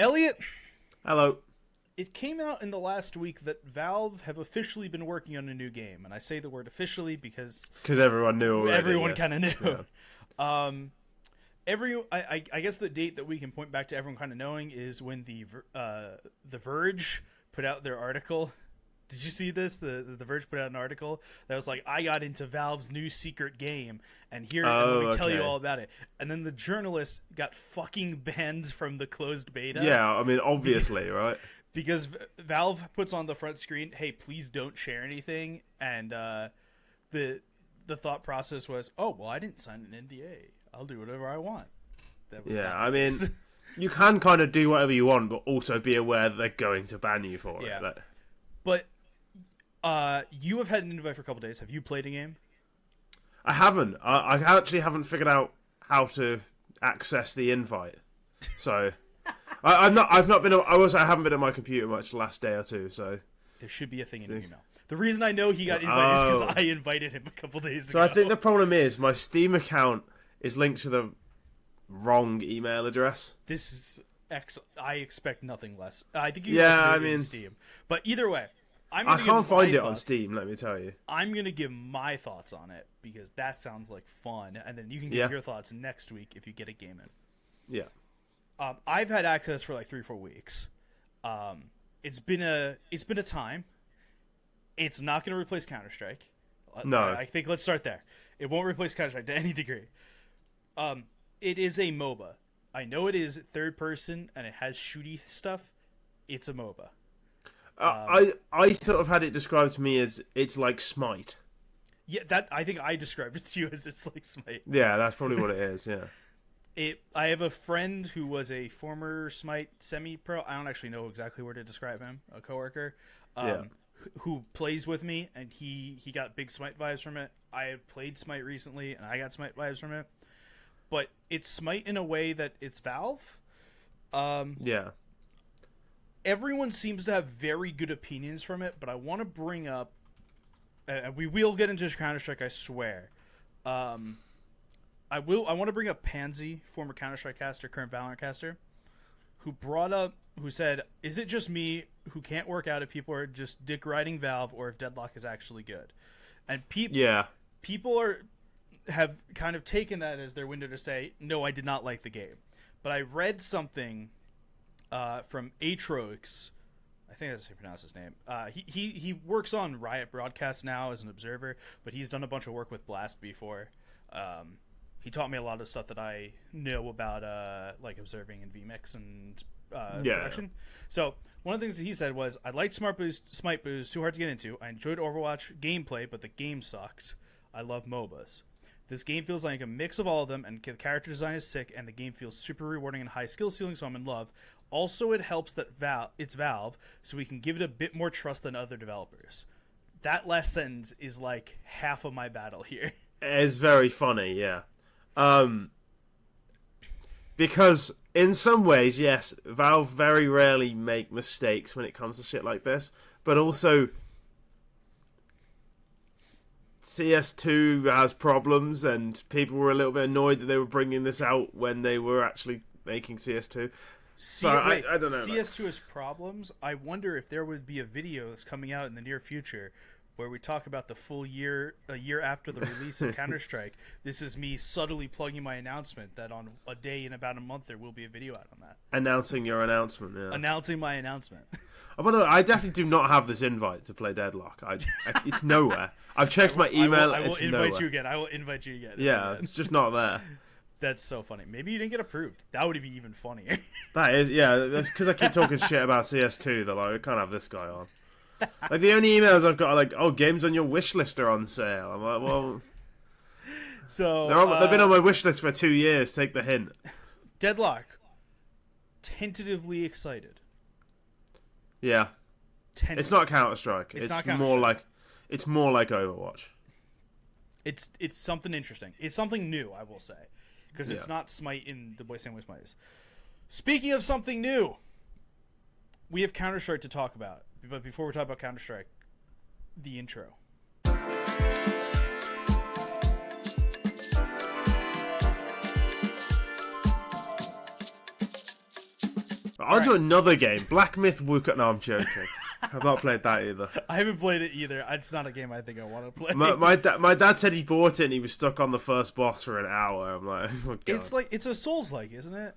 Elliot, Hello. it came out in the last week that Valve have officially been working on a new game, and I say the word officially because everyone knew already. everyone kind of knew. Yeah. I guess the date that we can point back to everyone kind of knowing is when the Verge put out their article. Did you see this? The Verge put out an article that was like, I got into Valve's new secret game, and let me tell you all about it. And then the journalist got fucking banned from the closed beta. Yeah, I mean, obviously, right? Because Valve puts on the front screen, hey, please don't share anything. And the thought process was, oh, well, I didn't sign an NDA. I'll do whatever I want. That was I mean, you can kind of do whatever you want, but also be aware that they're going to ban you for it. Like, but you have had an invite for a couple days. Have you played a game? I haven't. I actually haven't figured out how to access the invite. So I haven't been at my computer much the last day or two. So there should be a thing in your email. The reason I know he got invited is because I invited him a couple days ago. So I think the problem is my Steam account is linked to the wrong email address. This is excellent. I expect nothing less. I think you can do it in Steam. But either way, I can't find it on Steam, let me tell you. I'm going to give my thoughts on it because that sounds like fun. And then you can give your thoughts next week if you get a game in. Yeah. I've had access for like 3 or 4 weeks. It's been a time. It's not going to replace Counter-Strike. No. I think let's start there. It won't replace Counter-Strike to any degree. It is a MOBA. I know it is third person and it has shooty stuff. It's a MOBA. I sort of had it described to me as it's like Smite. Yeah, that I think I described it to you as it's like Smite. Yeah, that's probably what it is. Yeah. I have a friend who was a former Smite semi-pro. I don't actually know exactly where to describe him. A coworker, who plays with me, and he got big Smite vibes from it. I have played Smite recently, and I got Smite vibes from it. But it's Smite in a way that it's Valve. Yeah. Everyone seems to have very good opinions from it, but I want to bring up, we will get into Counter-Strike, I swear. I want to bring up Pansy, former Counter-Strike caster, current Valorant caster, who said, is it just me who can't work out if people are just dick riding Valve or if Deadlock is actually good? And people have kind of taken that as their window to say, no, I did not like the game. But I read something from Atrox, I think that's how you pronounce his name. He works on Riot Broadcast now as an observer, but he's done a bunch of work with Blast before. He taught me a lot of stuff that I know about like observing in VMix and production. So one of the things that he said was, I liked Smite Boost, too hard to get into. I enjoyed Overwatch gameplay, but the game sucked. I love MOBAs. This game feels like a mix of all of them, and the character design is sick, and the game feels super rewarding and high skill ceiling, so I'm in love. Also, it helps that it's Valve, so we can give it a bit more trust than other developers. That last sentence is like half of my battle here. It's very funny, yeah. Because in some ways, yes, Valve very rarely make mistakes when it comes to shit like this, but also CS2 has problems, and people were a little bit annoyed that they were bringing this out when they were actually making CS2. So I don't know. CS2 has problems. I wonder if there would be a video that's coming out in the near future where we talk about the full year, a year after the release of Counter-Strike. This is me subtly plugging my announcement that on a day in about a month there will be a video out on that. Announcing your announcement, yeah. Announcing my announcement. Oh, by the way, I definitely do not have this invite to play Deadlock. It's nowhere. I've checked my email. I will invite nowhere. you again. I will invite you again. Yeah, it's just not there. That's so funny. Maybe you didn't get approved. That would be even funnier. That is, yeah, because I keep talking shit about CS2. They're like, I can't have this guy on. Like, the only emails I've got are like, oh, games on your wish list are on sale. I'm like, well... So they've been on my wish list for 2 years. Take the hint. Deadlock. Tentatively excited. Yeah. It's not Counter-Strike. It's not more like Overwatch. It's something interesting. It's something new, I will say, because it's not Smite in the same way Smite is. Speaking of something new, we have Counter-Strike to talk about. But before we talk about Counter-Strike, the intro. On to another game. Black Myth Wuka. No, I'm joking. I've not played that either. I haven't played it either. It's not a game I think I want to play. My dad said he bought it and he was stuck on the first boss for an hour. I'm like, oh God. It's a Souls-like, isn't it?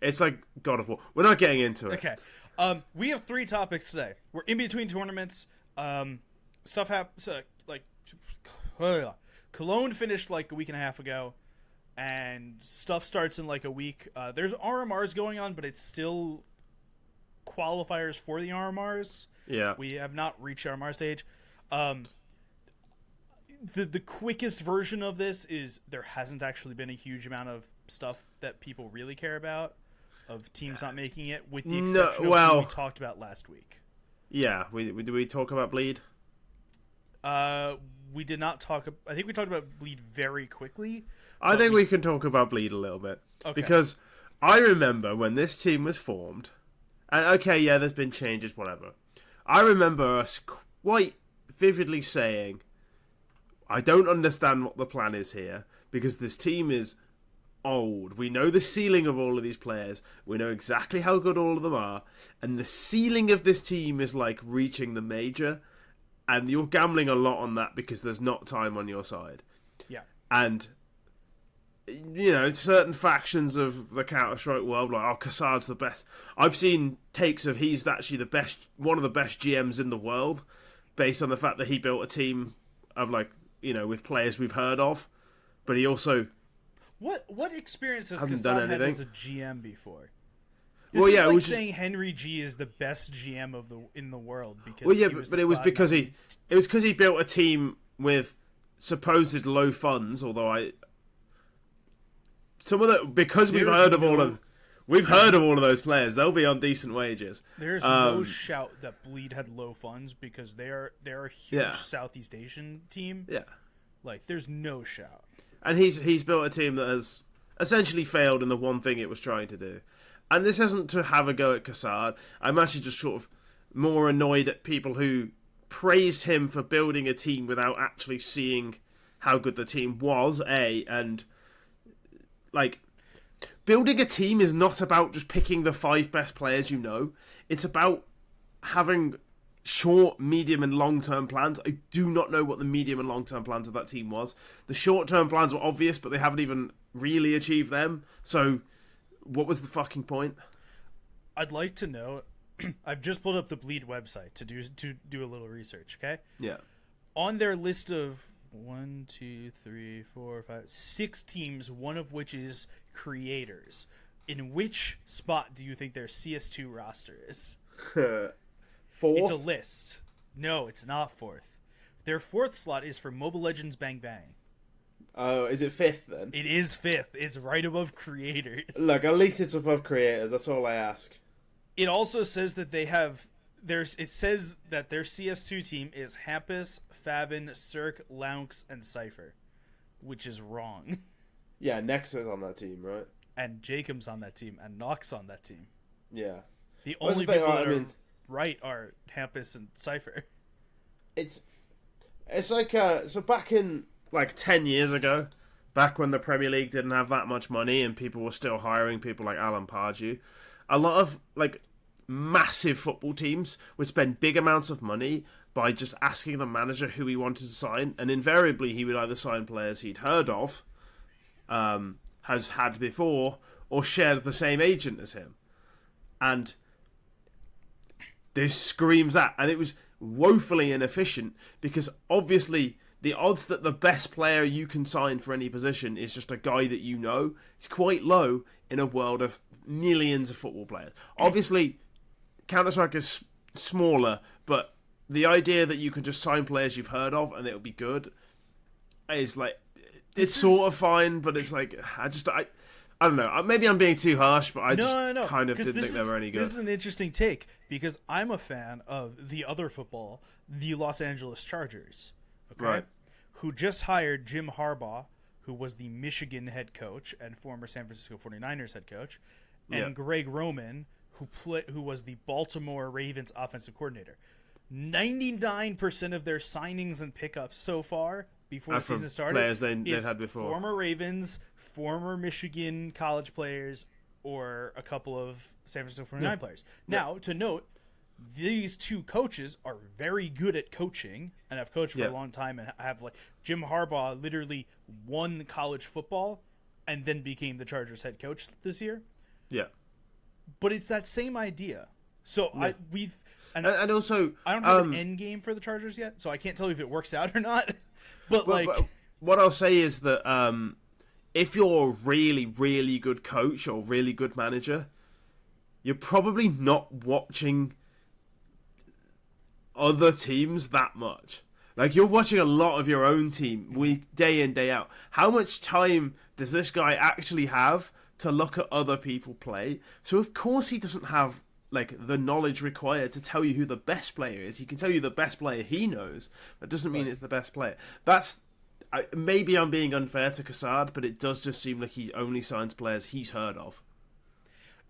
It's like God of War. We're not getting into it. Okay. We have 3 topics today. We're in between tournaments. Stuff happens. Cologne finished like a week and a half ago, and stuff starts in like a week. There's RMRs going on, but it's still qualifiers for the RMRs. Yeah. We have not reached RMR stage. The quickest version of this is there hasn't actually been a huge amount of stuff that people really care about of teams not making it, with the exception of what we talked about last week. Yeah, did we talk about Bleed? We did not talk. I think we talked about Bleed very quickly. I think we can talk about Bleed a little bit. Okay. Because I remember when this team was formed, and okay, yeah, there's been changes, whatever. I remember us quite vividly saying, I don't understand what the plan is here, because this team is old. We know the ceiling of all of these players. We know exactly how good all of them are. And the ceiling of this team is like reaching the major. And you're gambling a lot on that because there's not time on your side. Yeah. And, you know, certain factions of the Counter-Strike world, like, oh, Kassad's the best. I've seen takes of he's actually the best, one of the best GMs in the world, based on the fact that he built a team of, like, you know, with players we've heard of. But he also... What experience has Haven't Kassad done had anything. as a GM before? This Well, is yeah, like which saying Henry G is the best GM in the world because well, yeah, he was but the it was cloud because nine. he built a team with supposed low funds. Although we've heard of all of those players. They'll be on decent wages. There's no shout that Bleed had low funds because they're a huge Yeah. Southeast Asian team. Yeah, Like there's no shout. and he's built a team that has essentially failed in the one thing it was trying to do. And this isn't to have a go at Kassad. I'm actually just sort of more annoyed at people who praised him for building a team without actually seeing how good the team was, and like, building a team is not about just picking the 5 best players you know. It's about having short, medium, and long-term plans. I do not know what the medium and long-term plans of that team was. The short-term plans were obvious, but they haven't even really achieved them. So, what was the fucking point? I'd like to know. I've just pulled up the Bleed website to do a little research. Okay. Yeah. On their list of 1, 2, 3, 4, 5, 6 teams, one of which is creators. In which spot do you think their CS2 roster is? Fourth? It's a list. No, it's not 4th. Their 4th slot is for Mobile Legends Bang Bang. Oh, is it 5th then? It is 5th. It's right above creators. Look, at least it's above creators. That's all I ask. It also says that they have... It says that their CS2 team is Hampus, Favin, Cirque, Lounx, and Cypher. Which is wrong. Yeah, Nexus on that team, right? And Jacob's on that team, and Nox on that team. Yeah. The What's only the thing, people I that mean, are right are Hampus and Cypher. It's like so back in like 10 years ago, back when the Premier League didn't have that much money and people were still hiring people like Alan Pardew, a lot of like massive football teams would spend big amounts of money by just asking the manager who he wanted to sign, and invariably he would either sign players he'd heard of, has had before, or shared the same agent as him. And this screams that, and it was woefully inefficient because obviously the odds that the best player you can sign for any position is just a guy that you know is quite low in a world of millions of football players. Obviously, Counter-Strike is smaller, but the idea that you can just sign players you've heard of and it'll be good is like, it's sort of fine, but it's like, I don't know. Maybe I'm being too harsh, but I kind of didn't think they were any good. This is an interesting take because I'm a fan of the other football, the Los Angeles Chargers, okay, Right. who just hired Jim Harbaugh, who was the Michigan head coach and former San Francisco 49ers head coach, and Yeah. Greg Roman, who was the Baltimore Ravens offensive coordinator. 99% of their signings and pickups so far before the from season started players they've is had before. former Ravens, former Michigan college players, or a couple of San Francisco 49 players. Now, to note, these two coaches are very good at coaching and have coached for a long time and have, like, Jim Harbaugh literally won college football and then became the Chargers head coach this year. Yeah. But it's that same idea. So and also I don't have an end game for the Chargers yet, so I can't tell you if it works out or not. But what I'll say is that if you're a really, really good coach or really good manager, you're probably not watching other teams that much. Like, you're watching a lot of your own team day in, day out. How much time does this guy actually have to look at other people play? So of course he doesn't have, like, the knowledge required to tell you who the best player is. He can tell you the best player he knows. That doesn't mean it's the best player. Maybe I'm being unfair to Kassad, but it does just seem like he only signs players he's heard of.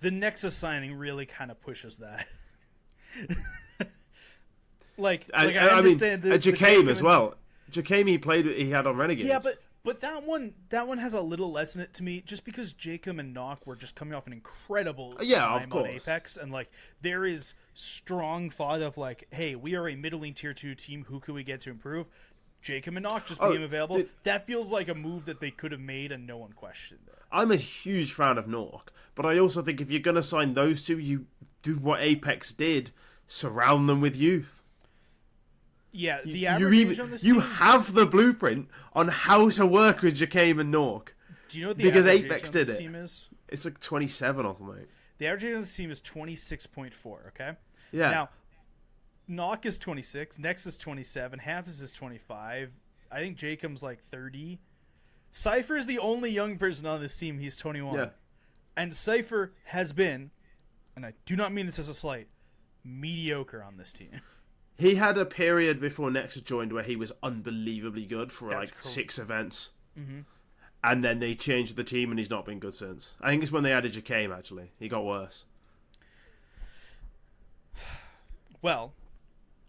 The Nexus signing really kind of pushes that. I understand Jakeem as well. Jakeem he had on Renegades. Yeah, but that one has a little less in it to me, just because Jakeem and Nock were just coming off an incredible time on Apex, and, like, there is strong thought of, like, hey, we are a middling tier 2 team. Who can we get to improve? Jakeem and Nock just being available. Dude, that feels like a move that they could have made and no one questioned it. I'm a huge fan of Nock, but I also think if you're going to sign those two, you do what Apex did: surround them with youth. Yeah, the average age on this team... You have the blueprint on how to work with Jakeem and Nock. Do you know what the average age on this team is? It's like 27 or something. The average age on this team is 26.4, okay? Yeah. Now, Nock is 26, Nex is 27, Hampus is 25, I think Jacob's like 30. Cypher is the only young person on this team. He's 21. Yeah. And Cypher has been, and I do not mean this as a slight, mediocre on this team. He had a period before Nexus joined where he was unbelievably good for like 6 events. Mm-hmm. And then they changed the team and he's not been good since. I think it's when they added Jakeem, actually. He got worse. Well,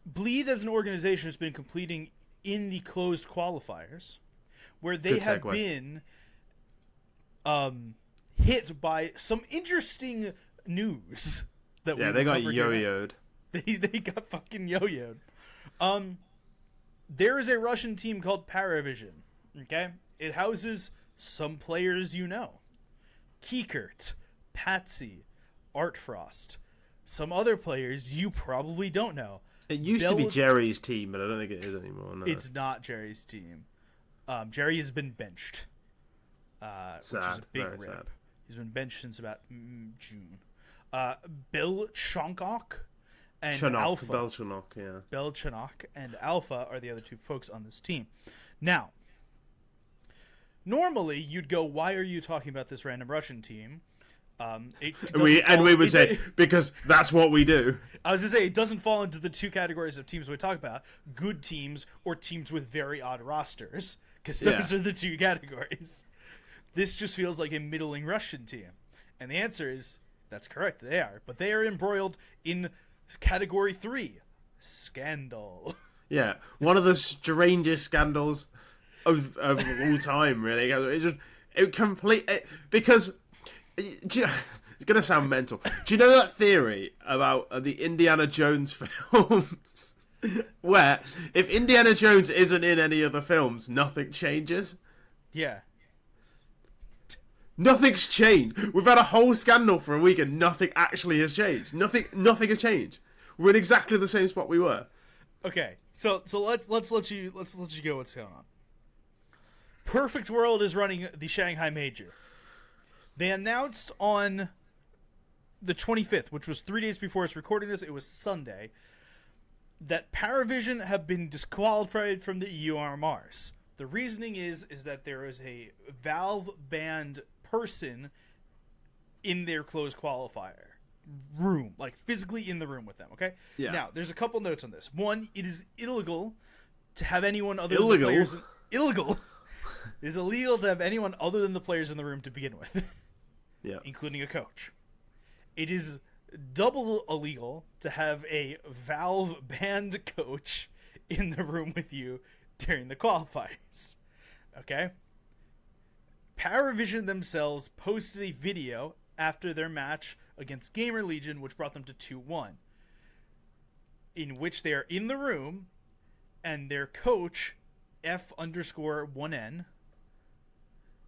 Bleed as an organization has been competing in the closed qualifiers, where they have been hit by some interesting news. They got yo-yoed. They got fucking yo-yoed. There is a Russian team called Paravision. Okay? It houses some players you know. Kikert, Patsy, Artfrost. Some other players you probably don't know. It used to be Jerry's team, but I don't think it is anymore. No. It's not Jerry's team. Jerry has been benched. Sad. Which is a big rip. Sad. He's been benched since about June. Bill Chonkok and Alpha. Bel Chanok and Alpha are the other two folks on this team. Now, normally you'd go, why are you talking about this random Russian team? We would say, because that's what we do. I was going to say, it doesn't fall into the two categories of teams we talk about, good teams or teams with very odd rosters, because those are the two categories. This just feels like a middling Russian team. And the answer is, that's correct, they are. But they are embroiled in category 3, scandal. Yeah, one of the strangest scandals of all time, really. Because... it's going to sound mental. Do you know that theory about the Indiana Jones films? Where, if Indiana Jones isn't in any of the films, nothing changes? Yeah. Nothing's changed. We've had a whole scandal for a week and nothing actually has changed. Nothing has changed. We're in exactly the same spot we were. Okay, so let's let you go. What's going on? Perfect World is running the Shanghai Major. They announced on the 25th, which was 3 days before us recording this, it was Sunday, that Paravision have been disqualified from the EU RMRs. The reasoning is that there is a Valve-banned person in their closed qualifier room, like physically in the room with them, okay? Yeah. Now, there's a couple notes on this. One, it is illegal to have anyone other than the players... Illegal? It is illegal to have anyone other than the players in the room to begin with. Yeah. Including a coach. It is double illegal to have a Valve banned coach in the room with you during the qualifiers. Okay? Paravision themselves posted a video after their match against Gamer Legion, which brought them to 2-1, in which they are in the room, and their coach, F_1N.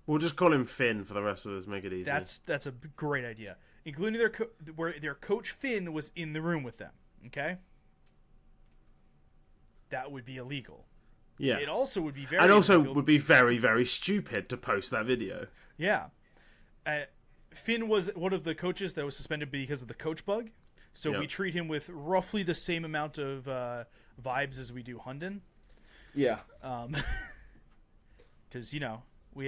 We'll just call him Finn for the rest of this, make it easy. That's a great idea. Including where their coach Finn was in the room with them. Okay? That would be illegal. Yeah. It also would be very And also illegal. would be very, very stupid to post that video. Yeah. Finn was one of the coaches that was suspended because of the coach bug. So we treat him with roughly the same amount of vibes as we do Hunden. Yeah. Because, we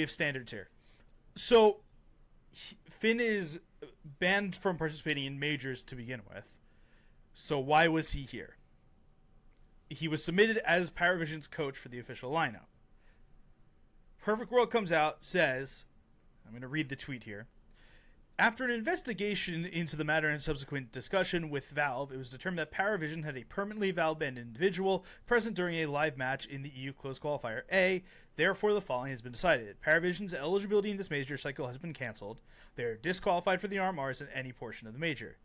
have standards here. So Finn is banned from participating in majors to begin with. So why was he here? He was submitted as Paravision's coach for the official lineup. Perfect World comes out, says, I'm going to read the tweet here. After an investigation into the matter and subsequent discussion with Valve, it was determined that Paravision had a permanently Valve-banned individual present during a live match in the EU Close Qualifier A. Therefore, the following has been decided. Paravision's eligibility in this major cycle has been cancelled. They are disqualified for the RMRs in any portion of the major.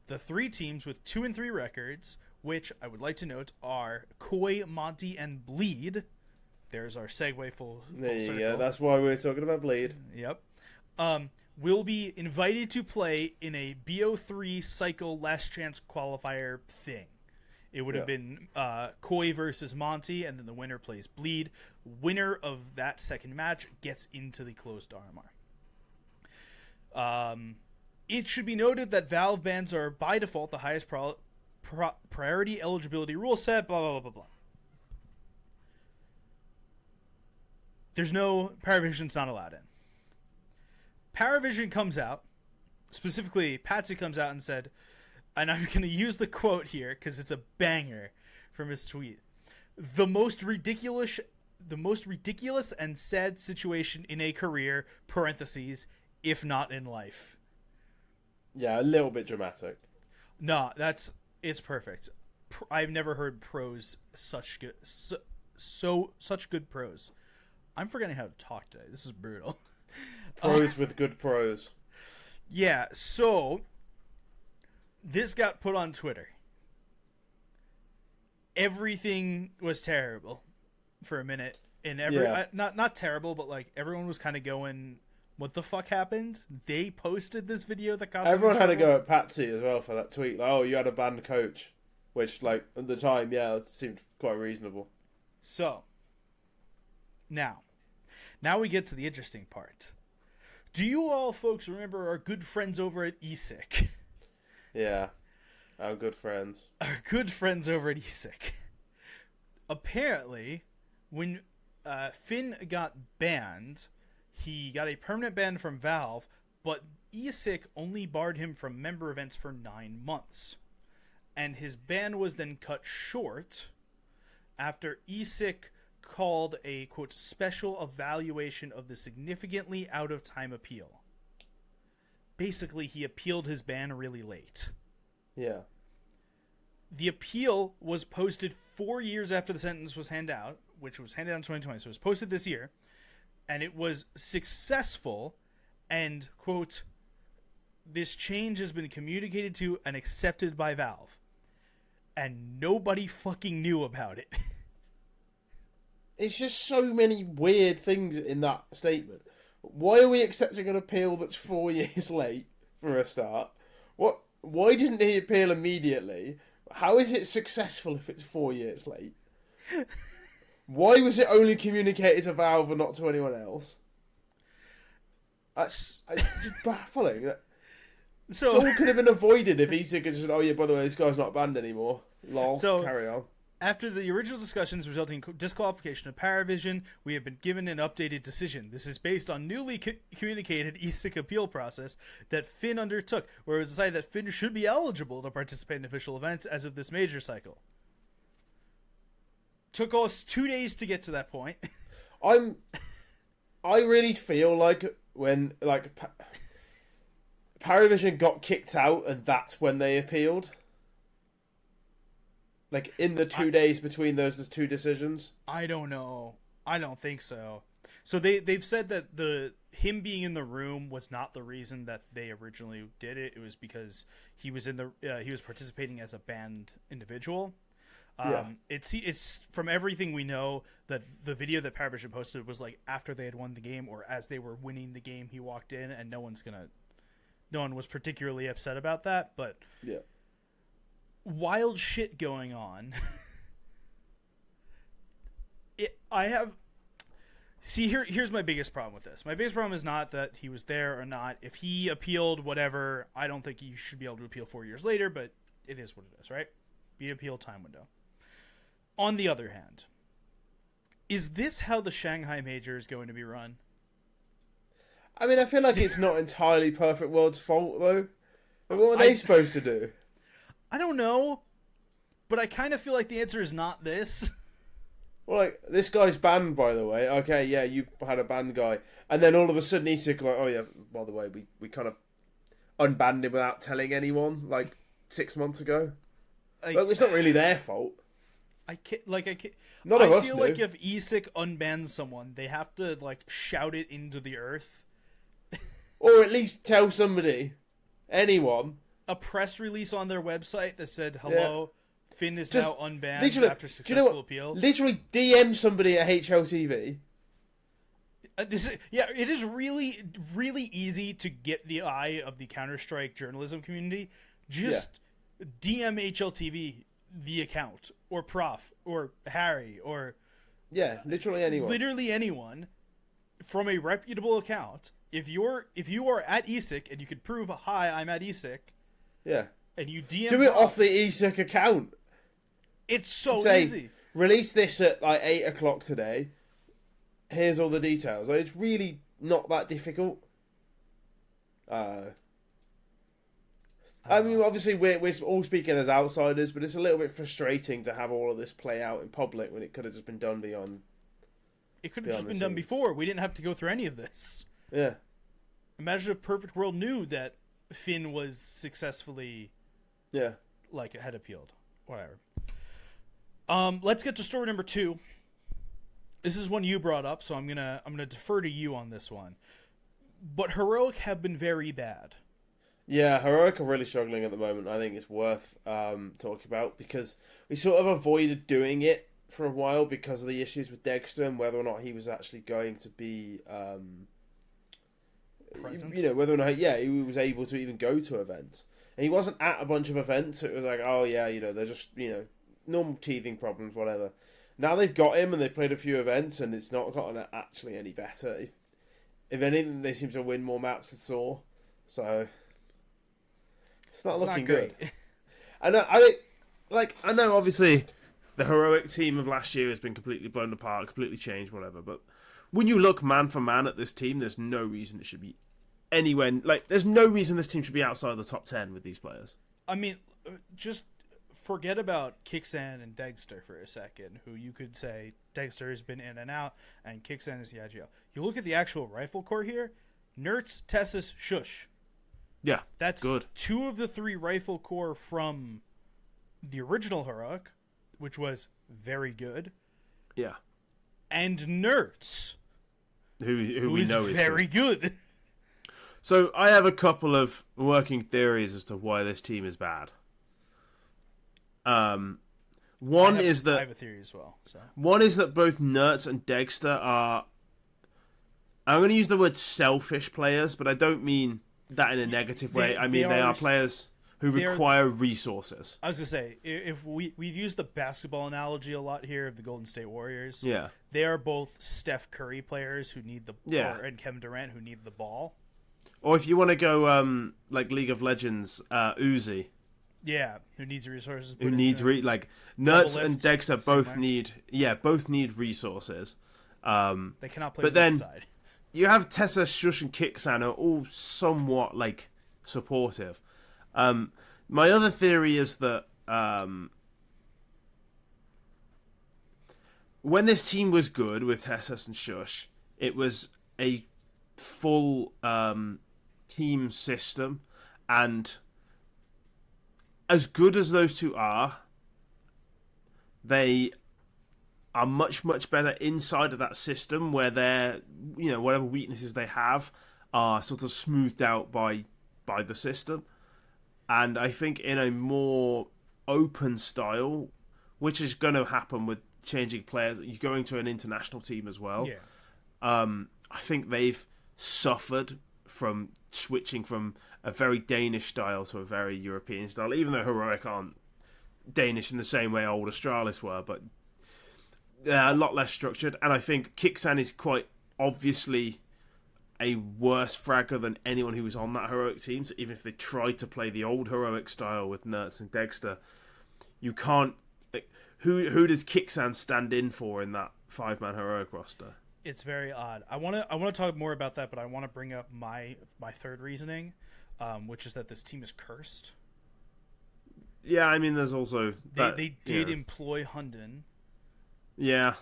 The 3 teams with 2-3 records, which I would like to note are Koi, Monty, and Bleed. There's our segue full circle. Yeah, that's why we're talking about Bleed. Yep. Will be invited to play in a BO3 cycle last chance qualifier thing. It would have been Koi versus Monty, and then the winner plays Bleed. Winner of that second match gets into the closed RMR. It should be noted that Valve bans are by default the highest priority eligibility rule set, blah, blah, blah, blah, blah. There's no Paravision's not allowed in. Paravision comes out, specifically Patsy comes out and said, and I'm going to use the quote here because it's a banger from his tweet. The most ridiculous and sad situation in a career, parentheses, if not in life. Yeah, a little bit dramatic. No, it's perfect. I've never heard prose such good prose. I'm forgetting how to talk today. This is brutal. Pros with good pros. Yeah, so this got put on Twitter. Everything was terrible for a minute. And not terrible, but like everyone was kind of going, what the fuck happened? They posted this video that got everyone had to go at Patsy as well for that tweet. Like, oh, you had a banned coach, which like at the time, it seemed quite reasonable. So now we get to the interesting part. Do you all folks remember our good friends over at ESIC? Yeah, our good friends. Our good friends over at ESIC. Apparently, when Finn got banned, he got a permanent ban from Valve, but ESIC only barred him from member events for 9 months. And his ban was then cut short after ESIC called a, quote, special evaluation of the significantly out-of-time appeal. Basically, he appealed his ban really late. Yeah. The appeal was posted 4 years after the sentence was handed out, which was handed out in 2020, so it was posted this year, and it was successful, and, quote, this change has been communicated to and accepted by Valve. And nobody fucking knew about it. It's just so many weird things in that statement. Why are we accepting an appeal that's 4 years late for a start? What? Why didn't he appeal immediately? How is it successful if it's 4 years late? Why was it only communicated to Valve and not to anyone else? It's just baffling. So all could have been avoided if he said, "Oh yeah, by the way, this guy's not banned anymore." Lol. So, carry on. After the original discussions resulting in disqualification of Paravision, we have been given an updated decision. This is based on newly communicated ESIC appeal process that Finn undertook, where it was decided that Finn should be eligible to participate in official events as of this major cycle. Took us 2 days to get to that point. I really feel like when Paravision got kicked out and that's when they appealed. Like, in the 2 days between those two decisions? I don't know. I don't think so. So they've said that him being in the room was not the reason that they originally did it. It was because he was he was participating as a banned individual. It's from everything we know that the video that Paravision posted was like after they had won the game or as they were winning the game. He walked in, and no one was particularly upset about that. But yeah, wild shit going on. Here's my biggest problem with this. My biggest problem is not that he was there or not. If he appealed, whatever, I don't think you should be able to appeal 4 years later, but it is what it is, right? Be appeal time window. On the other hand, is this how the Shanghai Major is going to be run? I mean, I feel like it's not entirely Perfect World's fault, though. Like, what were they supposed to do? I don't know, but I kind of feel like the answer is not this. Well, like, this guy's banned, by the way. Okay, yeah, you had a banned guy. And then all of a sudden he's like, oh yeah, by the way, we kind of unbanned him without telling anyone, like, 6 months ago. Well, it's not really their fault. I can't. None of us feel do. like if ESIC unbans someone, they have to like shout it into the earth, or at least tell somebody, anyone, a press release on their website that said, "Hello, Finn is now unbanned after successful appeal." Literally DM somebody at HLTV. It is really, really easy to get the eye of the Counter-Strike journalism community. Just DM HLTV the account, or Prof, or Harry, or literally anyone from a reputable account. If you are at ESIC and you could prove, hi, I'm at ESIC, and you DM do it off the ESIC account. It's so easy. Release this at like 8 o'clock today. Here's all the details. Like, it's really not that difficult. I mean, obviously, we're all speaking as outsiders, but it's a little bit frustrating to have all of this play out in public when it could have just been done beyond. It could have just been done before. We didn't have to go through any of this. Yeah. Imagine if Perfect World knew that Finn was successfully, had appealed. Whatever. Let's get to story number 2. This is one you brought up, so I'm gonna defer to you on this one. But Heroic have been very bad. Yeah, Heroic are really struggling at the moment. I think it's worth talking about because we sort of avoided doing it for a while because of the issues with Dexter and whether or not he was actually going to be, present. Whether or not he was able to even go to events. And he wasn't at a bunch of events. It was like, they're just normal teething problems, whatever. Now they've got him and they've played a few events and it's not gotten actually any better. If anything, they seem to win more maps with Saw. So it's not looking good. I know obviously the Heroic team of last year has been completely blown apart, completely changed, whatever. But when you look man for man at this team, there's no reason it should be anywhere. Like, there's no reason this team should be outside the top 10 with these players. I mean, just forget about Kassad and Dexter for a second, who you could say Dexter has been in and out, and Kassad is the IGL. You look at the actual rifle core here, Nertz, Tessus, Shush. Yeah, that's good. 2 of the 3 rifle core from the original Heroic, which was very good. Yeah. And Nertz, who we know is very good. So I have a couple of working theories as to why this team is bad. One is that I have a theory as well. So one is that both Nertz and Dexter are, I'm going to use the word selfish players, but I don't mean that in a negative way. I mean they are players who require resources. I was going to say, if we've used the basketball analogy a lot here of the Golden State Warriors. Yeah. They are both Steph Curry players who need the ball, and Kevin Durant who need the ball. Or if you want to go like League of Legends, Uzi. Yeah, who needs resources? Who needs Nertz and Dexter both need resources. They cannot play. But then side. You have Tessa, Shush, and Kixan are all somewhat like supportive. My other theory is that when this team was good with Tessa and Shush, it was a full team system, and as good as those two are, they are much, much better inside of that system where they're, whatever weaknesses they have are sort of smoothed out by the system. And I think in a more open style, which is going to happen with changing players, you're going to an international team as well. Yeah. I think they've suffered from switching from a very Danish style to a very European style, even though Heroic aren't Danish in the same way old Astralis were, but they're a lot less structured. And I think Kixan is quite obviously a worse fragger than anyone who was on that Heroic team. So even if they tried to play the old Heroic style with Nertz and Dexter, you can't. Who does Kixan stand in for in that 5-man Heroic roster? It's very odd. I want to talk more about that, but I want to bring up my third reasoning, which is that this team is cursed. Yeah, I mean, there's also that, they did employ Hunden. Yeah.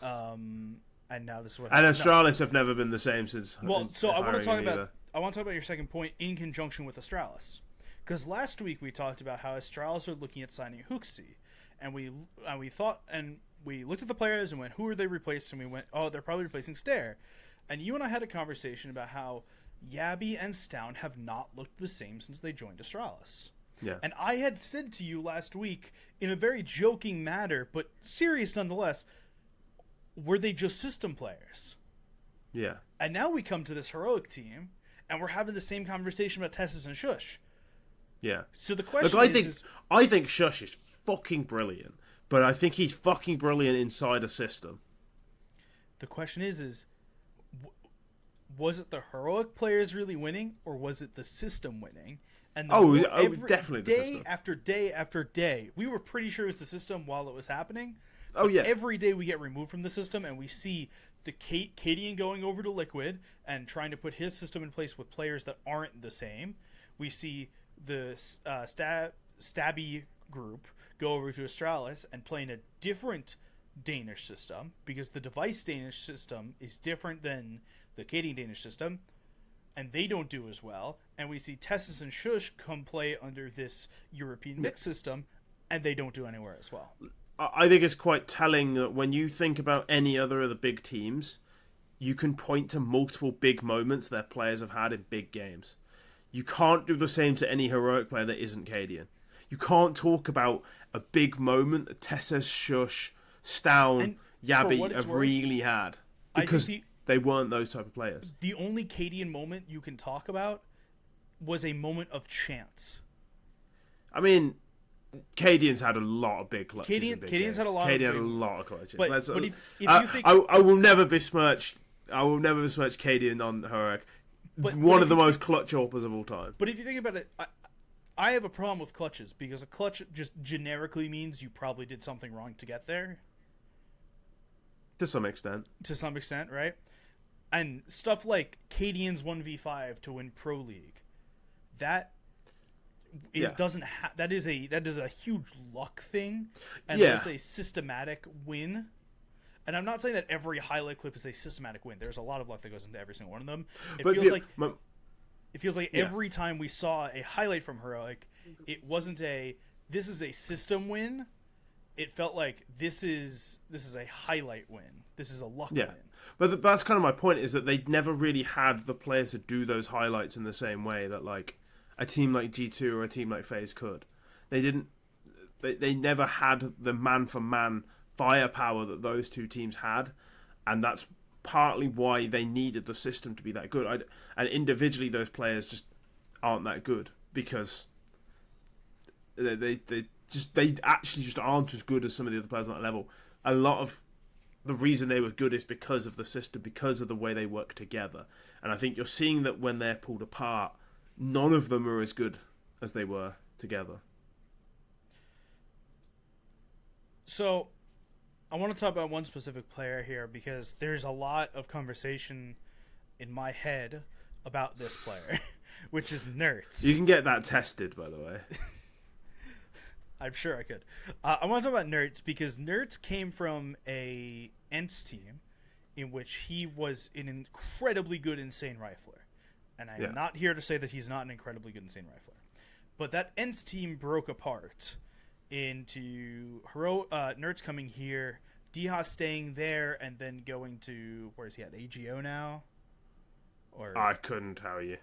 And now this is what. And Astralis have never been the same since. Well, so I want to talk about your second point in conjunction with Astralis, because last week we talked about how Astralis are looking at signing Hooksy, and we thought, and we looked at the players and went, who are they replacing? And we went, oh, they're probably replacing Stare. And you and I had a conversation about how Yabby and Stown have not looked the same since they joined Astralis. Yeah. And I had said to you last week, in a very joking manner, but serious nonetheless, were they just system players? Yeah. And now we come to this Heroic team, and we're having the same conversation about Tessus and Shush. Yeah. So the question I think Shush is fucking brilliant, but I think he's fucking brilliant inside a system. The question is was it the Heroic players really winning, or was it the system winning? And definitely the day system. after day after day, we were pretty sure it was the system while it was happening. Oh, yeah. Every day we get removed from the system, and we see the Cadian going over to Liquid and trying to put his system in place with players that aren't the same. We see the Stabby group go over to Astralis and play in a different Danish system, because the device Danish system is different than the Cadian Danish system, and they don't do as well. And we see Tessus and Shush come play under this European mix system, and they don't do anywhere as well. I think it's quite telling that when you think about any other of the big teams, you can point to multiple big moments their players have had in big games. You can't do the same to any Heroic player that isn't Cadian. You can't talk about a big moment that Tessus, Shush, Stown, Yabby have really had, because they weren't those type of players. The only Cadian moment you can talk about was a moment of chance. I mean, Cadian's had a lot of big clutches. Cadian's had a lot. Cadian had a lot of clutches. But if you think, I will never besmirch Cadian on Heroic. One of the most clutch AWPers of all time. But if you think about it, I have a problem with clutches, because a clutch just generically means you probably did something wrong to get there. To some extent, right? And stuff like Cadian's 1v5 to win Pro League, that is a huge luck thing, and that's a systematic win. And I'm not saying that every highlight clip is a systematic win. There's a lot of luck that goes into every single one of them. It feels like every time we saw a highlight from Heroic, it wasn't this is a system win. It felt like this is a highlight win. This is a luck win. But that's kind of my point, is that they never really had the players to do those highlights in the same way that like a team like G2 or a team like FaZe could. They didn't. They never had the man-for-man firepower that those two teams had, and that's partly why they needed the system to be that good. And individually, those players just aren't that good, because they actually just aren't as good as some of the other players on that level. A lot of the reason they were good is because of the system, because of the way they work together. And I think you're seeing that when they're pulled apart, none of them are as good as they were together. So I want to talk about one specific player here, because there's a lot of conversation in my head about this player, which is Nertz. You can get that tested, by the way. I'm sure I could. I want to talk about Nertz, because Nertz came from a ENTS team in which he was an incredibly good insane rifler. And I'm not here to say that he's not an incredibly good insane rifler. But that ENTS team broke apart into Nertz coming here, Deha staying there and then going to, where is he at, AGO now? Or I couldn't tell you.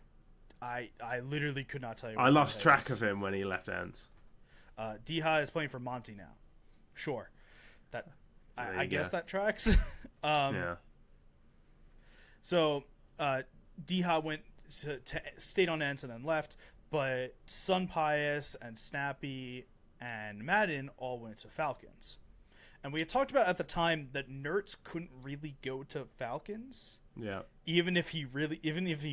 I literally could not tell you. I lost track of him when he left Ents. Deha is playing for Monty now. Sure, that I guess that tracks. Yeah. So Deha went to stayed on Ents and then left, but Sun Pius and Snappy and Madden all went to Falcons. And we had talked about at the time that Nertz couldn't really go to Falcons. Yeah. Even if he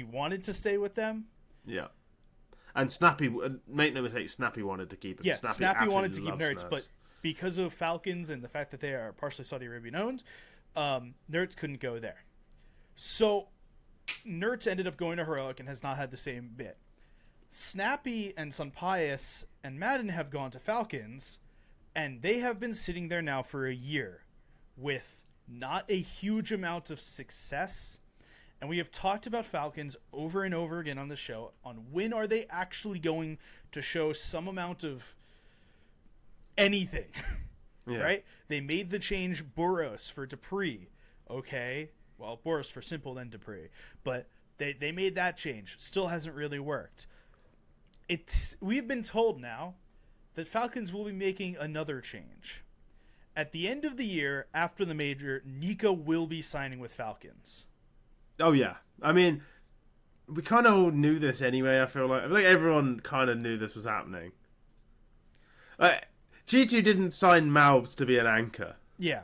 wanted to stay with them. Yeah. And Snappy, make no mistake, Snappy wanted to keep him. Yeah, Snappy wanted to keep Nertz, Nertz, but because of Falcons and the fact that they are partially Saudi Arabian owned, Nertz couldn't go there. So Nertz ended up going to Heroic and has not had the same bit. Snappy and Sun Pius and Madden have gone to Falcons, and they have been sitting there now for a year with not a huge amount of success. And we have talked about Falcons over and over again on the show on when are they actually going to show some amount of anything. Yeah. Right? They made the change Boros for Dupree. Okay. Well, Boros for Simple then Dupree. But they made that change. Still hasn't really worked. We've been told now that Falcons will be making another change. At the end of the year, after the major, Niko will be signing with Falcons. Oh, yeah. I mean, we kind of all knew this anyway, I feel like. I feel like everyone kind of knew this was happening. G2 didn't sign Malbs to be an anchor. Yeah.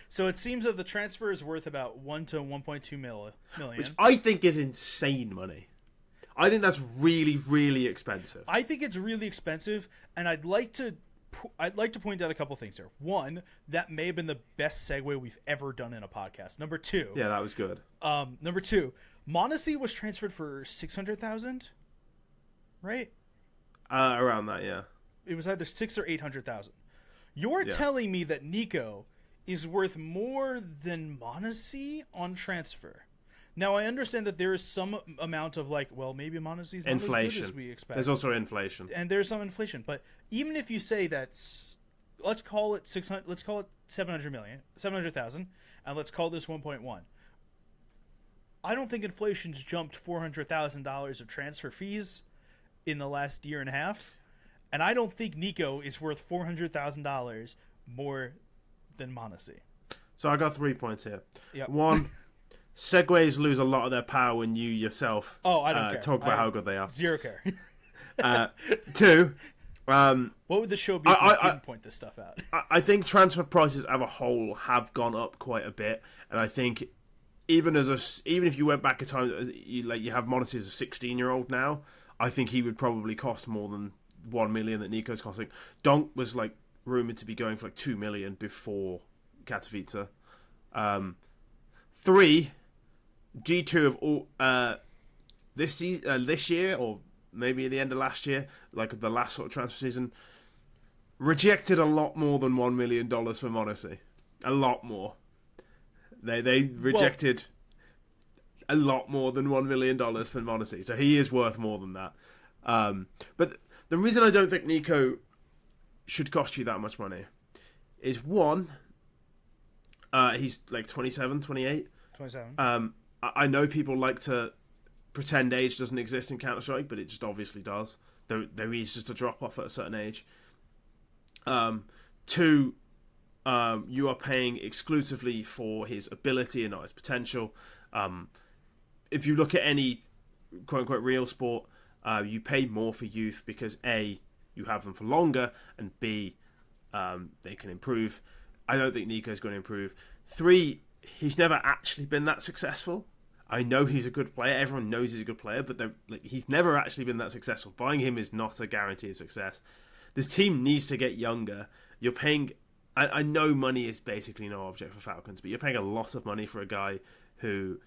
So it seems that the transfer is worth about 1 to 1.2 million. Which I think is insane money. I think that's really, really expensive. I think it's really expensive, and I'd like to point out a couple things here. One, that may have been the best segue we've ever done in a podcast. Number two. Yeah, that was good. Number two, Mondesi was transferred for 600,000, right? Around that, yeah. It was either 6 or 800,000. You're telling me that Niko is worth more than Mondesi on transfer. Now, I understand that there is some amount of maybe Mondesi's not inflation. As good as we expect. There's also inflation. And there's some inflation. But even if you say that, let's call it 600, let's call it 700,000, and let's call this 1.1. I don't think inflation's jumped $400,000 of transfer fees in the last year and a half. And I don't think Niko is worth $400,000 more than Mondesi. So I got 3 points here. Yep. One, segues lose a lot of their power when you yourself I don't care. Talk about how good they are. Zero care. Two, what would the show be if we didn't point this stuff out? I think transfer prices as a whole have gone up quite a bit, and I think even if you went back in time, you have Mondesi as a 16-year-old now, I think he would probably cost more than 1 million that Niko's costing. Donk was rumored to be going for 2 million before Katowice. 3, G2 of all this year, or maybe at the end of last year, the last sort of transfer season, rejected a lot more than $1 million for Mondesi. A lot more. They rejected a lot more than $1 million for Mondesi, so he is worth more than that. But the reason I don't think Niko should cost you that much money is, one, he's 27, 28. 27. I know people like to pretend age doesn't exist in Counter-Strike, but it just obviously does. There is just a drop-off at a certain age. 2, you are paying exclusively for his ability and not his potential. If you look at any quote-unquote real sport, you pay more for youth because A, you have them for longer, and B, they can improve. I don't think Niko's going to improve. 3, he's never actually been that successful. I know he's a good player. Everyone knows he's a good player, but he's never actually been that successful. Buying him is not a guarantee of success. This team needs to get younger. You're paying... I know money is basically no object for Falcons, but you're paying a lot of money for a guy who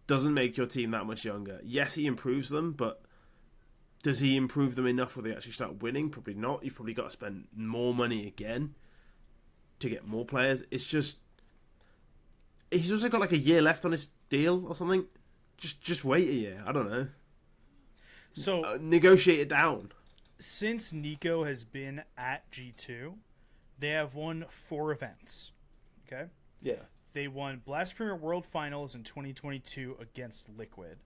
doesn't make your team that much younger. Yes, he improves them, but does he improve them enough where they actually start winning? Probably not. You've probably got to spend more money again to get more players. It's just... He's also got a year left on his deal or something. Just wait a year. I don't know. So negotiate it down. Since Niko has been at G2, They have won 4 events. Okay? Yeah. They won Blast Premier World Finals in 2022 against Liquid.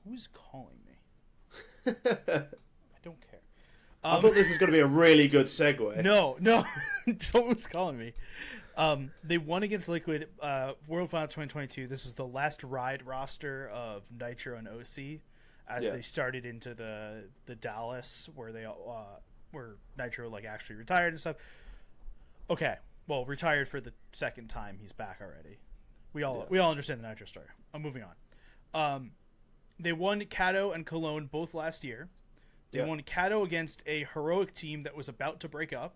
Who's calling me? I don't care. I thought this was going to be a really good segue. No. Someone's calling me. They won against Liquid World Final 2022. This was the last ride roster of Nitro and OC as they started into the Dallas where they where Nitro like actually retired and stuff. Okay, well, retired for the second time. He's back already. We all understand the Nitro story. I'm moving on. They won Kato and Cologne both last year. They won Kato against a heroic team that was about to break up.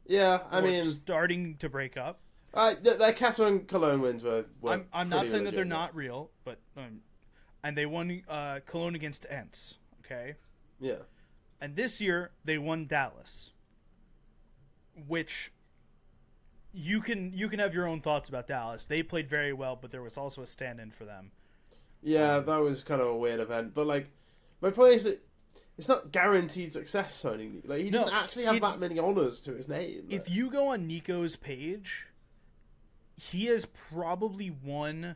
Yeah, I mean, starting to break up. Their Kato and Cologne wins were I'm not saying that they're not real, but and they won Cologne against Ents. Okay. Yeah. And this year they won Dallas, which you can have your own thoughts about Dallas. They played very well, but there was also a stand-in for them. Yeah, that was kind of a weird event, but like, my point is that it's not guaranteed success signing Niko. Like, he didn't actually have that many honors to his name. Like. If you go on Niko's page, he has probably won,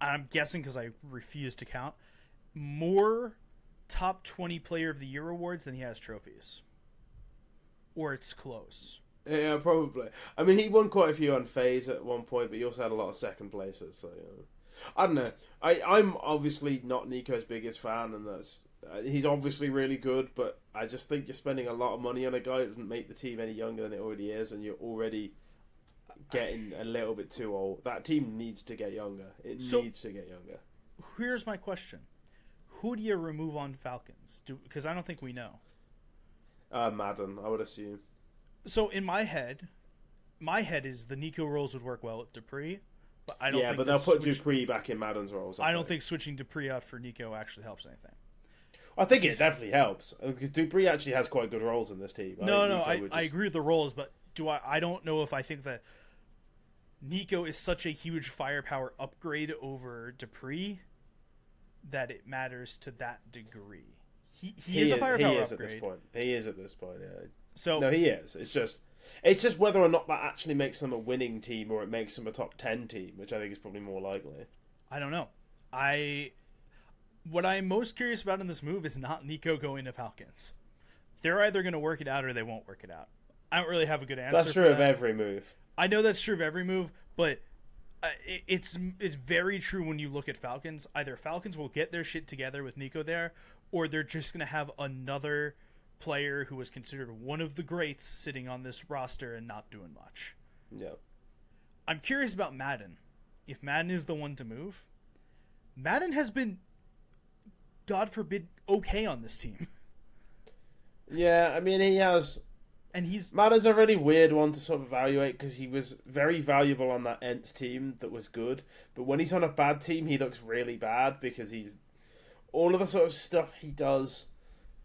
I'm guessing because I refuse to count, more top 20 player of the year awards than he has trophies. Or it's close. Yeah, probably. I mean, he won quite a few on FaZe at one point, but he also had a lot of second places, so, you know. I don't know. I'm obviously not Niko's biggest fan, and that's he's obviously really good, but I just think you're spending a lot of money on a guy that doesn't make the team any younger than it already is, and you're already getting a little bit too old. That team needs to get younger. It needs to get younger. Here's my question. Who do you remove on Falcons? Because I don't think we know. Madden, I would assume. So in my head is the Niko roles would work well with Dupree. But I don't think but they'll put Dupree back in Madden's roles. I don't think switching Dupree out for Niko actually helps anything. I think it definitely helps because Dupree actually has quite good roles in this team. I agree with the roles, but I don't know if I think that Niko is such a huge firepower upgrade over Dupree that it matters to that degree. He is a firepower upgrade. He is at this point. Yeah. So no, he is. It's just whether or not that actually makes them a winning team or it makes them a top 10 team, which I think is probably more likely. I don't know. What I'm most curious about in this move is not Niko going to Falcons. They're either going to work it out or they won't work it out. I don't really have a good answer. That's true of every move. I know that's true of every move, but it's very true when you look at Falcons. Either Falcons will get their shit together with Niko there, or they're just going to have another player who was considered one of the greats sitting on this roster and not doing much. Yeah. I'm curious about Madden. If Madden is the one to move, Madden has been, God forbid, okay on this team. Yeah, I mean, he has... And Madden's a really weird one to sort of evaluate because he was very valuable on that Ents team that was good, but when he's on a bad team, he looks really bad because he's... All of the sort of stuff he does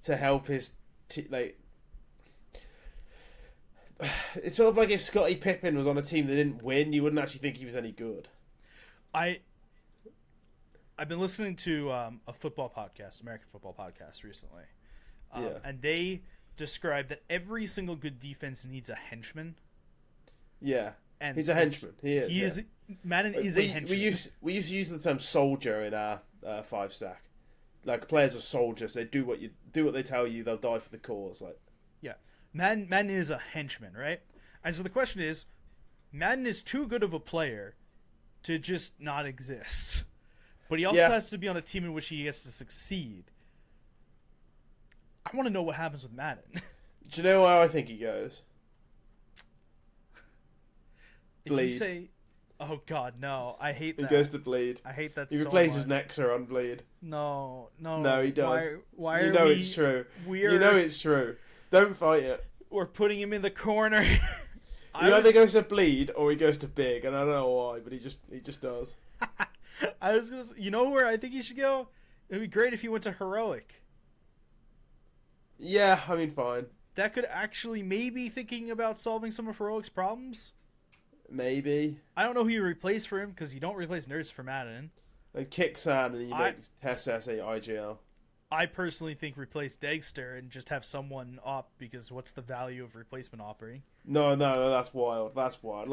to help his... it's sort of like if Scottie Pippen was on a team that didn't win, you wouldn't actually think he was any good. I've been listening to a football podcast, American football podcast, recently, and they described that every single good defense needs a henchman. Yeah, and he's a henchman. He is. Madden is a henchman. We used to use the term soldier in our 5-stack. Like, players are soldiers. They do what they tell you. They'll die for the cause. Like, yeah, Madden is a henchman, right? And so the question is, Madden is too good of a player to just not exist, but he also has to be on a team in which he gets to succeed. I want to know what happens with Madden. Do you know where I think he goes? Bleed. You say, oh God, no! I hate that. He goes to Bleed. I hate that. He replaces Nexa on Bleed. No, he does. Why you know it's true. You know it's true. Don't fight it. We're putting him in the corner. He either goes to Bleed or he goes to Big, and I don't know why, but he just does. You know where I think he should go? It'd be great if he went to Heroic. Yeah, I mean, fine. That could actually maybe thinking about solving some of Heroic's problems. Maybe. I don't know who you replace for him because you don't replace Nerds for Madden. Like Kassad and you make SSA IGL. I personally think replace Dagster and just have someone op, because what's the value of replacement opping? No, that's wild. That's wild.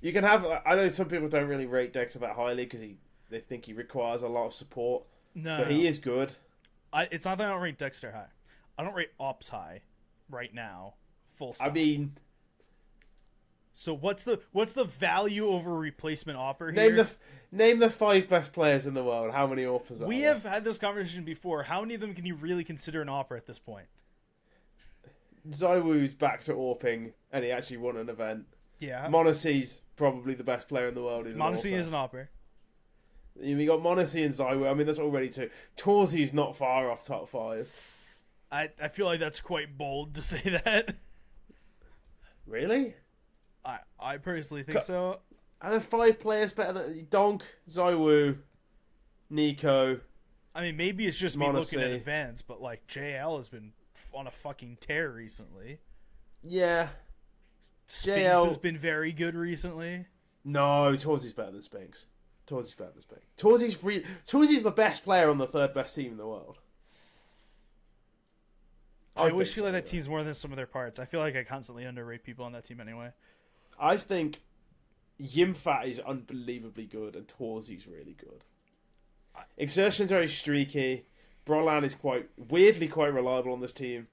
You can have. I know some people don't really rate Dexter that highly because they think he requires a lot of support. No, but he is good. It's not that I don't rate Dexter high. I don't rate ops high right now. Full stop. I mean, so what's the value over replacement opper here? Name the 5 best players in the world. How many AWPers are We there? have had this conversation before. How many of them can you really consider an opper at this point? Zywoo's back to AWPing, and he actually won an event. Yeah. Monacy's probably the best player in the world. Monacy is an opper. You got Monacy and Zywoo. I mean, that's already 2. Torzy's not far off top 5. I feel like that's quite bold to say that. Really? I personally think so. Are there 5 players better than Donk, Zywoo, Niko? I mean, maybe it's just me Monacy. looking at events, but like JL has been on a fucking tear recently. Yeah. Spinks JL has been very good recently. No, Torzy's better than Spinks. Torzy's the best player on the 3rd best team in the world. I always feel like that team's more than some of their parts. I feel like I constantly underrate people on that team anyway. I think Yimfat is unbelievably good and Torzy's really good. Exertion's very streaky. Brolan is weirdly quite reliable on this team.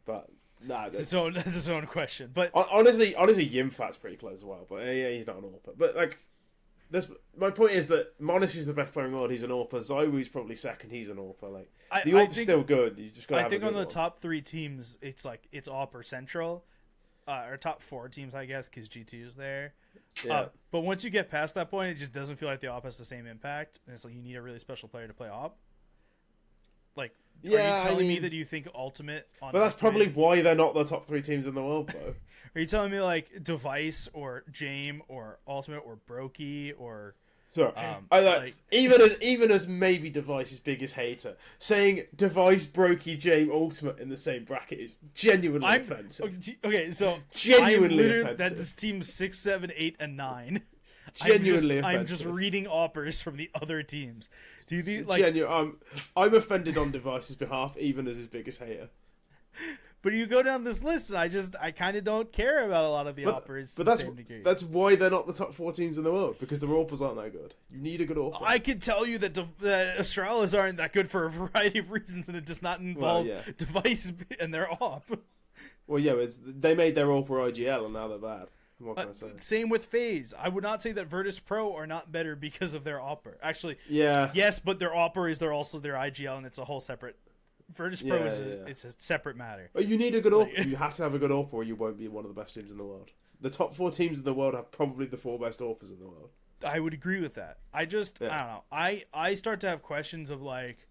But nah, that's its own question. But honestly, Yimfat's pretty close as well. But yeah, he's not an AWPer. But like, my point is that Monacy's the best player in the world. He's an AWPer. Zywoo's probably second. He's an AWPer. Like the AWP's still good. You just got. I think on the top 3 teams, it's AWPer central, or top 4 teams, I guess, because G2 is there. Yeah. But once you get past that point, it just doesn't feel like the AWP has the same impact. And it's like you need a really special player to play AWP. Like, are you telling me that you think Ultimate on But that's probably why they're not the top 3 teams in the world, though. Are you telling me like Device or Jame or Ultimate or Brokey or even as maybe Device's biggest hater, saying Device, Brokey, Jame, Ultimate in the same bracket is genuinely offensive. Okay, so genuinely offensive. That's team 6, 7, 8, and 9. Genuinely offensive. I'm just reading AWPers from the other teams. Do you think, I'm offended on Device's behalf, even as his biggest hater. But you go down this list, and I kind of don't care about a lot of the AWPers to the same degree. That's why they're not the top 4 teams in the world, because the AWPers aren't that good. You need a good AWPer. I could tell you that Astralis aren't that good for a variety of reasons, and it does not involve Device and their AWP. Well, yeah, they made their AWPer IGL, and now they're bad. What can I say? Same with FaZe. I would not say that Virtus Pro are not better because of their AWPer. Actually, yeah, yes, but their AWPer is also their IGL, and it's a whole separate. Virtus Pro it's a separate matter. But you need a good AWPer. You have to have a good AWPer, or you won't be one of the best teams in the world. The top 4 teams in the world have probably the 4 best AWPers in the world. I would agree with that. I don't know. I start to have questions of like,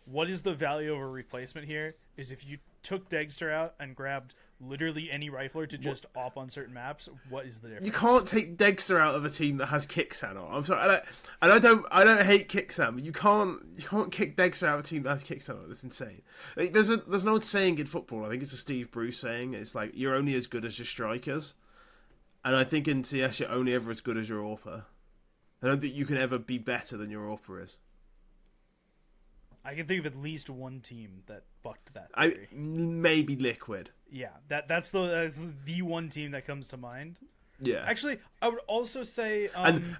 what is the value of a replacement here? Is if you took Dagster out and grabbed literally any rifler to just op on certain maps, what is the difference? You can't take Dagster out of a team that has Kicksam on. I'm sorry, I don't hate Kicksam, but you can't kick Dagster out of a team that has Kicksam on. That's insane. Like, there's an old saying in football. I think it's a Steve Bruce saying. It's like you're only as good as your strikers, and I think in CS you're only ever as good as your AWPer. I don't think you can ever be better than your AWPer is. I can think of at least one team that bucked that theory. Maybe Liquid. Yeah, that's the one team that comes to mind. Yeah. Actually, I would also say and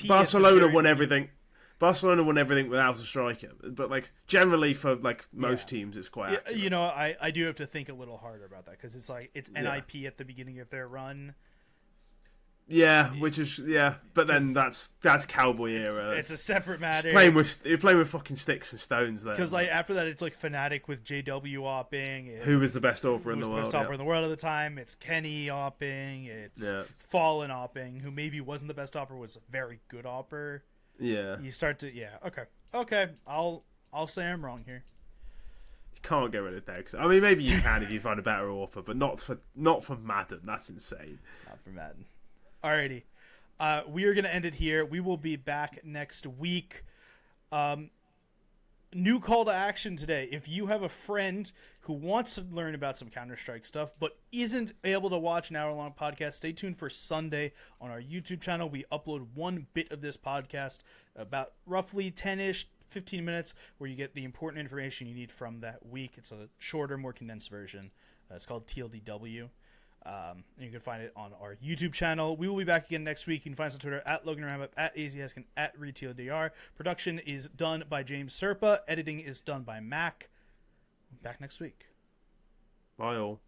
Barcelona won everything. Barcelona won everything without a striker, but like generally for like most teams, it's quite. Accurate. You know, I do have to think a little harder about that because it's like it's NIP at the beginning of their run. Yeah, which is but then that's Cowboy era. It's a separate matter. You're playing with fucking sticks and stones there. Because like after that, it's like Fnatic with JW opping. Who was the best AWPer in the world? Best AWPer in the world at the time. It's Kenny opping. It's Fallen opping, who maybe wasn't the best AWPer, was a very good AWPer. Yeah. You start to okay. I'll say I'm wrong here. You can't get rid of Dex. I mean, maybe you can if you find a better AWPer, but not for Madden. That's insane. Not for Madden. Alrighty. We are going to end it here. We will be back next week. New call to action today. If you have a friend who wants to learn about some Counter-Strike stuff but isn't able to watch an hour-long podcast, stay tuned for Sunday on our YouTube channel. We upload one bit of this podcast, about roughly 10-ish, 15 minutes where you get the important information you need from that week. It's a shorter, more condensed version. It's called TLDW. And you can find it on our YouTube channel. We will be back again next week. You can find us on Twitter at Logan Ramp, at AZSkin, at RetailDR. Production is done by James Serpa. Editing is done by Mac. Back next week. Bye all.